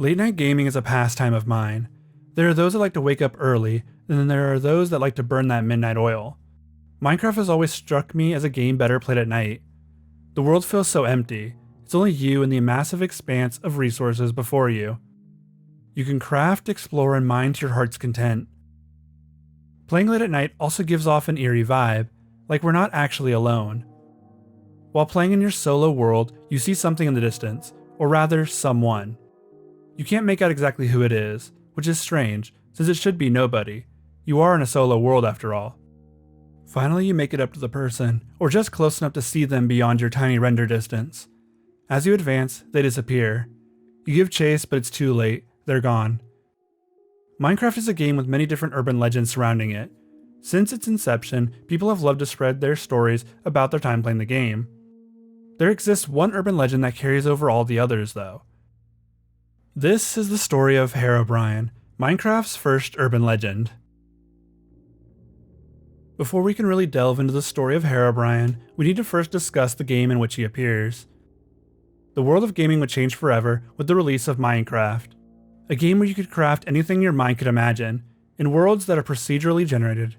Late night gaming is a pastime of mine. There are those that like to wake up early, and then there are those that like to burn that midnight oil. Minecraft has always struck me as a game better played at night. The world feels so empty. It's only you and the massive expanse of resources before you. You can craft, explore, and mine to your heart's content. Playing late at night also gives off an eerie vibe, like we're not actually alone. While playing in your solo world, you see something in the distance, or rather, someone. You can't make out exactly who it is, which is strange, since it should be nobody. You are in a solo world after all. Finally, you make it up to the person, or just close enough to see them beyond your tiny render distance. As you advance, they disappear. You give chase, but it's too late. They're gone. Minecraft is a game with many different urban legends surrounding it. Since its inception, people have loved to spread their stories about their time playing the game. There exists one urban legend that carries over all the others, though. This is the story of Herobrine, Minecraft's first urban legend. Before we can really delve into the story of Herobrine, we need to first discuss the game in which he appears. The world of gaming would change forever with the release of Minecraft, a game where you could craft anything your mind could imagine, in worlds that are procedurally generated.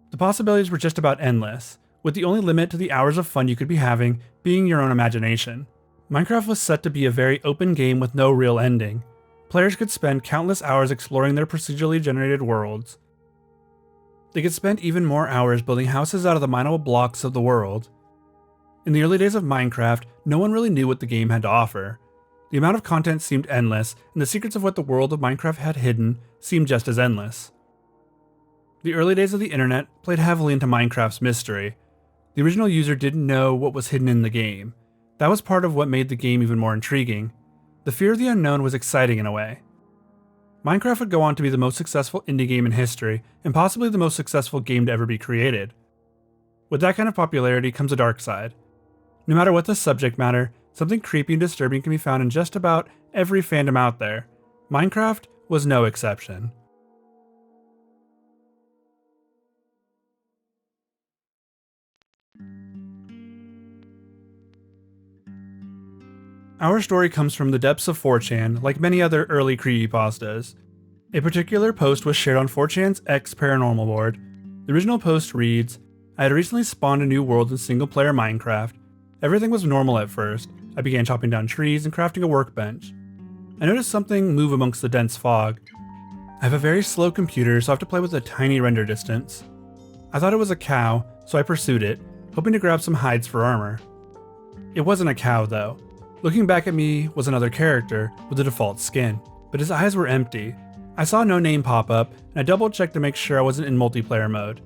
The possibilities were just about endless, with the only limit to the hours of fun you could be having being your own imagination. Minecraft was set to be a very open game with no real ending. Players could spend countless hours exploring their procedurally generated worlds. They could spend even more hours building houses out of the mineable blocks of the world. In the early days of Minecraft, no one really knew what the game had to offer. The amount of content seemed endless, and the secrets of what the world of Minecraft had hidden seemed just as endless. The early days of the internet played heavily into Minecraft's mystery. The original user didn't know what was hidden in the game. That was part of what made the game even more intriguing. The fear of the unknown was exciting in a way. Minecraft would go on to be the most successful indie game in history, and possibly the most successful game to ever be created. With that kind of popularity comes a dark side. No matter what the subject matter, something creepy and disturbing can be found in just about every fandom out there. Minecraft was no exception. Our story comes from the depths of 4chan, like many other early creepypastas. A particular post was shared on 4chan's X Paranormal board. The original post reads, "I had recently spawned a new world in single-player Minecraft. Everything was normal at first. I began chopping down trees and crafting a workbench. I noticed something move amongst the dense fog. I have a very slow computer, so I have to play with a tiny render distance. I thought it was a cow, so I pursued it, hoping to grab some hides for armor. It wasn't a cow, though. Looking back at me was another character with the default skin, but his eyes were empty. I saw no name pop up, and I double-checked to make sure I wasn't in multiplayer mode.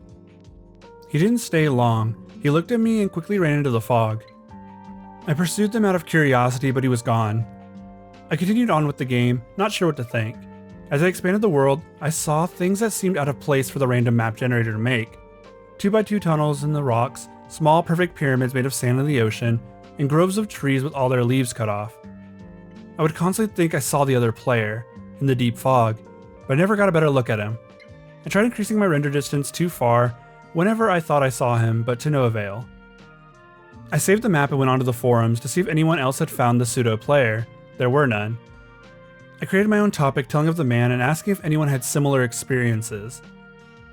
He didn't stay long. He looked at me and quickly ran into the fog. I pursued him out of curiosity, but he was gone. I continued on with the game, not sure what to think. As I expanded the world, I saw things that seemed out of place for the random map generator to make. 2x2 tunnels in the rocks, small perfect pyramids made of sand in the ocean, and groves of trees with all their leaves cut off. I would constantly think I saw the other player, in the deep fog, but I never got a better look at him. I tried increasing my render distance too far whenever I thought I saw him, but to no avail. I saved the map and went onto the forums to see if anyone else had found the pseudo player. There were none. I created my own topic telling of the man and asking if anyone had similar experiences.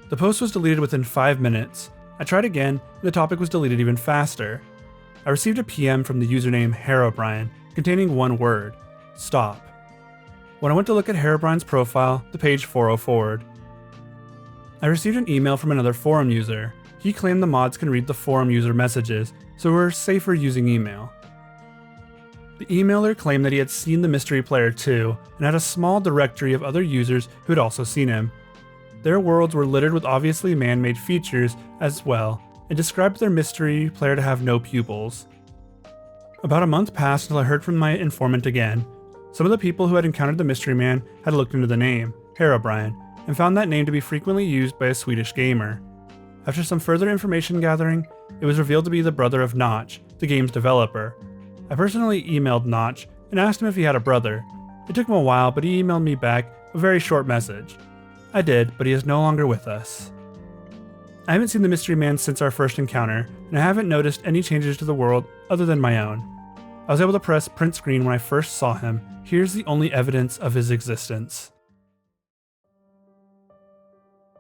The post was deleted within 5 minutes. I tried again, and the topic was deleted even faster. I received a PM from the username Herobrine containing one word: stop. When I went to look at Herobrine's profile, the page 404'd. I received an email from another forum user. He claimed the mods can read the forum user messages, so we're safer using email. The emailer claimed that he had seen the mystery player too, and had a small directory of other users who had also seen him. Their worlds were littered with obviously man-made features as well, and described their mystery player to have no pupils. About a month passed until I heard from my informant again. Some of the people who had encountered the mystery man had looked into the name, Herobrine, and found that name to be frequently used by a Swedish gamer. After some further information gathering, it was revealed to be the brother of Notch, the game's developer. I personally emailed Notch and asked him if he had a brother. It took him a while, but he emailed me back a very short message. I did, but he is no longer with us. I haven't seen the mystery man since our first encounter, and I haven't noticed any changes to the world other than my own. I was able to press print screen when I first saw him. Here's the only evidence of his existence.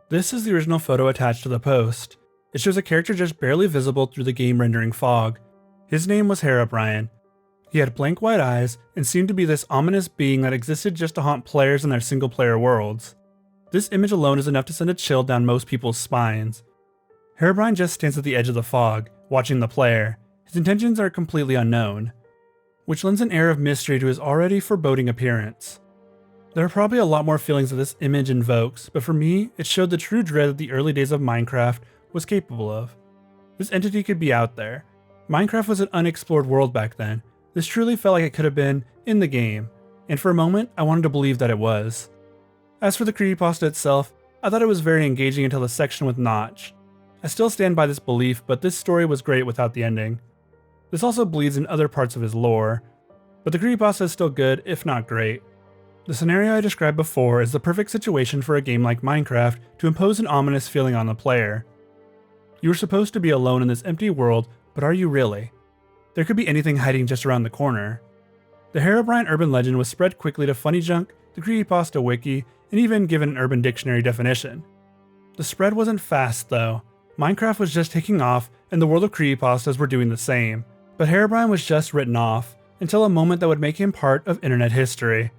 This is the original photo attached to the post. It shows a character just barely visible through the game rendering fog. His name was Herobrine. He had blank white eyes and seemed to be this ominous being that existed just to haunt players in their single player worlds. This image alone is enough to send a chill down most people's spines. Herobrine just stands at the edge of the fog, watching the player. His intentions are completely unknown, which lends an air of mystery to his already foreboding appearance. There are probably a lot more feelings that this image invokes, but for me, it showed the true dread that the early days of Minecraft was capable of. This entity could be out there. Minecraft was an unexplored world back then. This truly felt like it could have been in the game, and for a moment, I wanted to believe that it was. As for the creepypasta itself, I thought it was very engaging until the section with Notch. I still stand by this belief, but this story was great without the ending. This also bleeds in other parts of his lore, but the creepypasta is still good, if not great. The scenario I described before is the perfect situation for a game like Minecraft to impose an ominous feeling on the player. You are supposed to be alone in this empty world, but are you really? There could be anything hiding just around the corner. The Herobrine urban legend was spread quickly to Funny Junk, the creepypasta wiki, and even given an Urban Dictionary definition. The spread wasn't fast though. Minecraft was just taking off, and the world of creepypastas were doing the same. But Herobrine was just written off, until a moment that would make him part of internet history.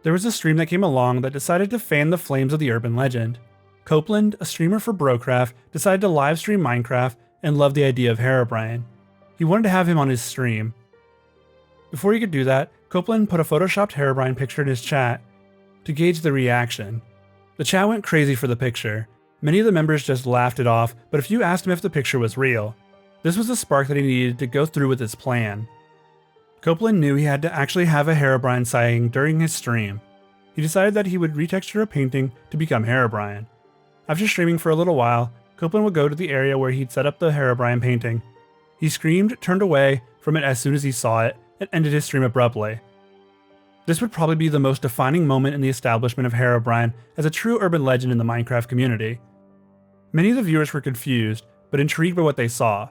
There was a stream that came along that decided to fan the flames of the urban legend. Copeland, a streamer for Brocraft, decided to livestream Minecraft and loved the idea of Herobrine. He wanted to have him on his stream. Before he could do that, Copeland put a photoshopped Herobrine picture in his chat to gauge the reaction. The chat went crazy for the picture. Many of the members just laughed it off, but a few asked him if the picture was real. This was the spark that he needed to go through with his plan. Copeland knew he had to actually have a Herobrine sighting during his stream. He decided that he would retexture a painting to become Herobrine. After streaming for a little while, Copeland would go to the area where he'd set up the Herobrine painting. He screamed, turned away from it as soon as he saw it, and ended his stream abruptly. This would probably be the most defining moment in the establishment of Herobrine as a true urban legend in the Minecraft community. Many of the viewers were confused, but intrigued by what they saw.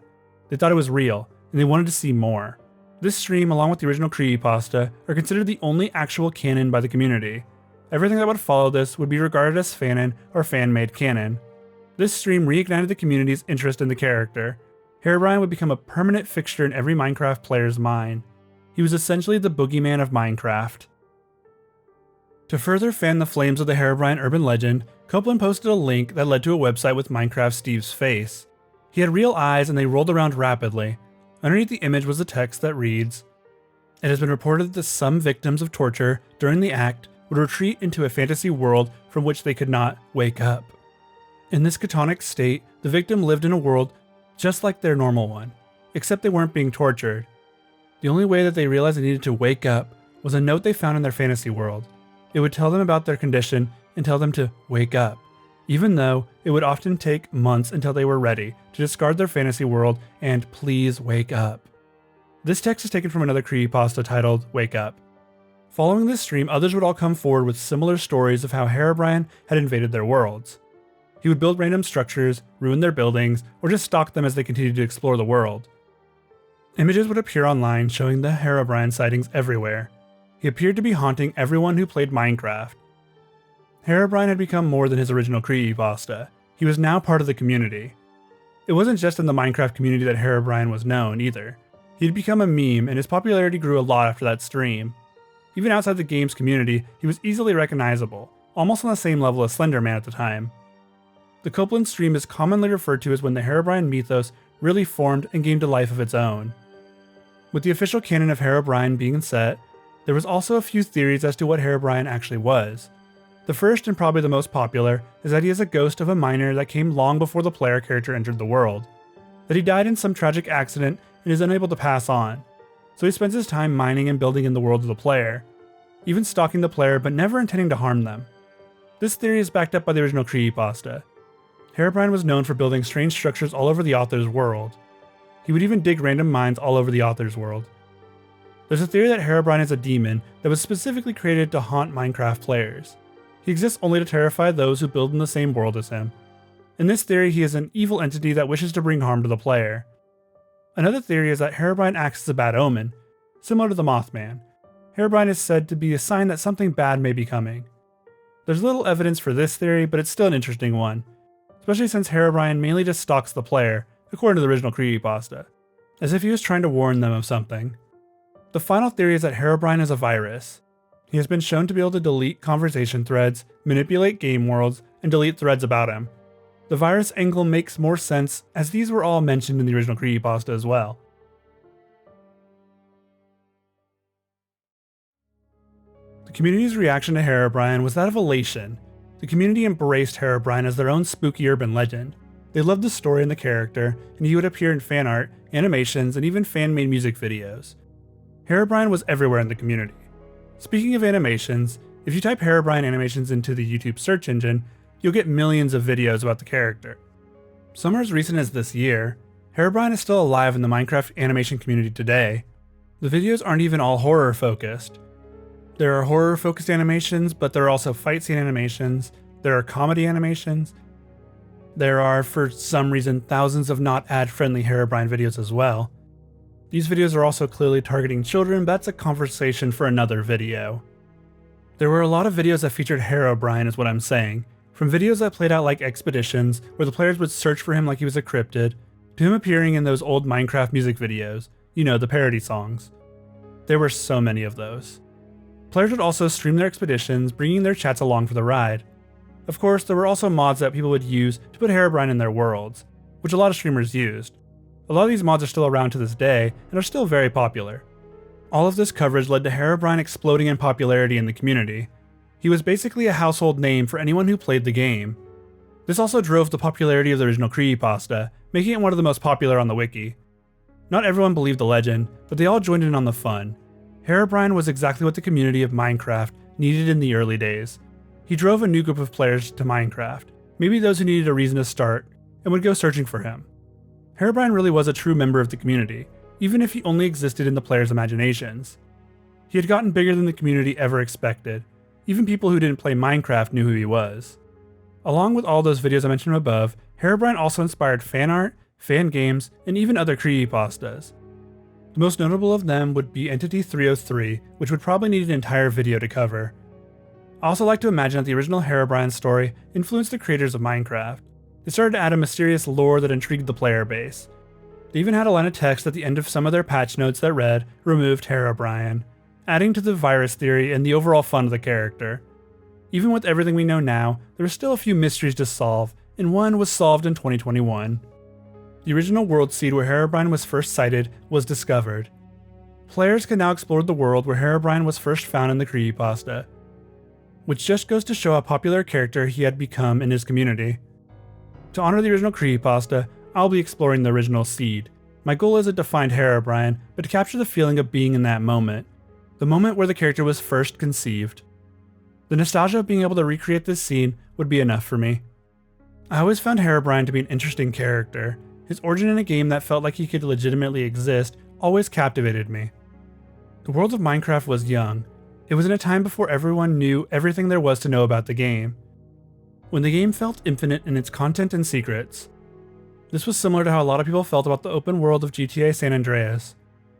They thought it was real, and they wanted to see more. This stream, along with the original creepypasta, are considered the only actual canon by the community. Everything that would follow this would be regarded as fanon or fan-made canon. This stream reignited the community's interest in the character. Herobrine would become a permanent fixture in every Minecraft player's mind. He was essentially the boogeyman of Minecraft. To further fan the flames of the Herobrine urban legend, Copeland posted a link that led to a website with Minecraft Steve's face. He had real eyes and they rolled around rapidly. Underneath the image was a text that reads, "It has been reported that some victims of torture during the act would retreat into a fantasy world from which they could not wake up. In this catonic state, the victim lived in a world just like their normal one, except they weren't being tortured. The only way that they realized they needed to wake up was a note they found in their fantasy world. It would tell them about their condition and tell them to wake up, even though it would often take months until they were ready to discard their fantasy world and please wake up." This text is taken from another creepypasta titled Wake Up. Following this stream, others would all come forward with similar stories of how Herobrine had invaded their worlds. He would build random structures, ruin their buildings, or just stalk them as they continued to explore the world. Images would appear online showing the Herobrine sightings everywhere. He appeared to be haunting everyone who played Minecraft. Herobrine had become more than his original creepypasta. He was now part of the community. It wasn't just in the Minecraft community that Herobrine was known either. He'd become a meme, and his popularity grew a lot after that stream. Even outside the game's community, he was easily recognizable, almost on the same level as Slenderman at the time. The Copeland stream is commonly referred to as when the Herobrine mythos really formed and gained a life of its own. With the official canon of Herobrine being set, there was also a few theories as to what Herobrine actually was. The first and probably the most popular is that he is a ghost of a miner that came long before the player character entered the world. That he died in some tragic accident and is unable to pass on. So he spends his time mining and building in the world of the player, even stalking the player but never intending to harm them. This theory is backed up by the original creepypasta. Herobrine was known for building strange structures all over the author's world. He would even dig random mines all over the author's world. There's a theory that Herobrine is a demon that was specifically created to haunt Minecraft players. He exists only to terrify those who build in the same world as him. In this theory, he is an evil entity that wishes to bring harm to the player. Another theory is that Herobrine acts as a bad omen, similar to the Mothman. Herobrine is said to be a sign that something bad may be coming. There's little evidence for this theory, but it's still an interesting one, especially since Herobrine mainly just stalks the player, according to the original creepypasta, as if he was trying to warn them of something. The final theory is that Herobrine is a virus. He has been shown to be able to delete conversation threads, manipulate game worlds, and delete threads about him. The virus angle makes more sense, as these were all mentioned in the original creepypasta as well. The community's reaction to Herobrine was that of elation. The community embraced Herobrine as their own spooky urban legend. They loved the story and the character, and he would appear in fan art, animations, and even fan-made music videos. Herobrine was everywhere in the community. Speaking of animations, if you type Herobrine animations into the YouTube search engine, you'll get millions of videos about the character. Some are as recent as this year. Herobrine is still alive in the Minecraft animation community today. The videos aren't even all horror focused. There are horror focused animations, but there are also fight scene animations, there are comedy animations, there are, for some reason, thousands of not ad friendly Herobrine videos as well. These videos are also clearly targeting children, but that's a conversation for another video. There were a lot of videos that featured Herobrine is what I'm saying, from videos that played out like expeditions, where the players would search for him like he was a cryptid, to him appearing in those old Minecraft music videos, you know, the parody songs. There were so many of those. Players would also stream their expeditions, bringing their chats along for the ride. Of course, there were also mods that people would use to put Herobrine in their worlds, which a lot of streamers used. A lot of these mods are still around to this day, and are still very popular. All of this coverage led to Herobrine exploding in popularity in the community. He was basically a household name for anyone who played the game. This also drove the popularity of the original creepypasta, making it one of the most popular on the wiki. Not everyone believed the legend, but they all joined in on the fun. Herobrine was exactly what the community of Minecraft needed in the early days. He drove a new group of players to Minecraft, maybe those who needed a reason to start, and would go searching for him. Herobrine really was a true member of the community, even if he only existed in the players' imaginations. He had gotten bigger than the community ever expected. Even people who didn't play Minecraft knew who he was. Along with all those videos I mentioned above, Herobrine also inspired fan art, fan games, and even other creepypastas. The most notable of them would be Entity 303, which would probably need an entire video to cover. I also like to imagine that the original Herobrine story influenced the creators of Minecraft. They started to add a mysterious lore that intrigued the player base. They even had a line of text at the end of some of their patch notes that read, "Removed Herobrine," adding to the virus theory and the overall fun of the character. Even with everything we know now, there are still a few mysteries to solve, and one was solved in 2021. The original world seed where Herobrine was first sighted was discovered. Players can now explore the world where Herobrine was first found in the creepypasta, which just goes to show how popular a character he had become in his community. To honor the original creepypasta, I'll be exploring the original seed. My goal isn't to find Herobrine, but to capture the feeling of being in that moment. The moment where the character was first conceived. The nostalgia of being able to recreate this scene would be enough for me. I always found Herobrine to be an interesting character. His origin in a game that felt like he could legitimately exist always captivated me. The world of Minecraft was young. It was in a time before everyone knew everything there was to know about the game. When the game felt infinite in its content and secrets. This was similar to how a lot of people felt about the open world of GTA San Andreas.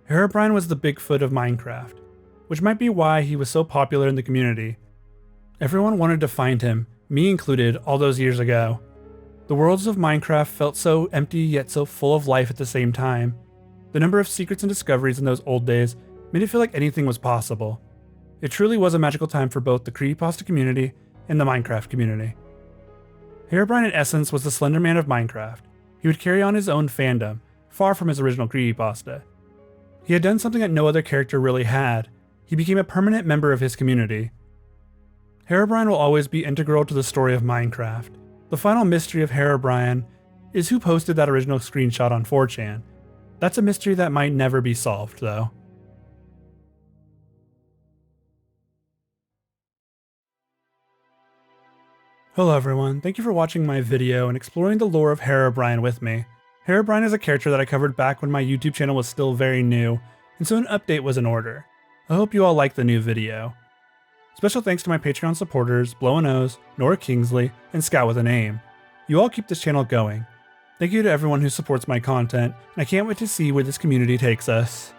Herobrine was the Bigfoot of Minecraft, which might be why he was so popular in the community. Everyone wanted to find him, me included, all those years ago. The worlds of Minecraft felt so empty yet so full of life at the same time. The number of secrets and discoveries in those old days made it feel like anything was possible. It truly was a magical time for both the creepypasta community and the Minecraft community. Herobrine in essence was the Slender Man of Minecraft. He would carry on his own fandom, far from his original creepypasta. He had done something that no other character really had. He became a permanent member of his community. Herobrine will always be integral to the story of Minecraft. The final mystery of Herobrine is who posted that original screenshot on 4chan. That's a mystery that might never be solved, though. Hello everyone, thank you for watching my video and exploring the lore of Herobrine with me. Herobrine is a character that I covered back when my YouTube channel was still very new, and so an update was in order. I hope you all liked the new video. Special thanks to my Patreon supporters, Blow a Nose, Nora Kingsley, and Scout with a Name. You all keep this channel going. Thank you to everyone who supports my content, and I can't wait to see where this community takes us.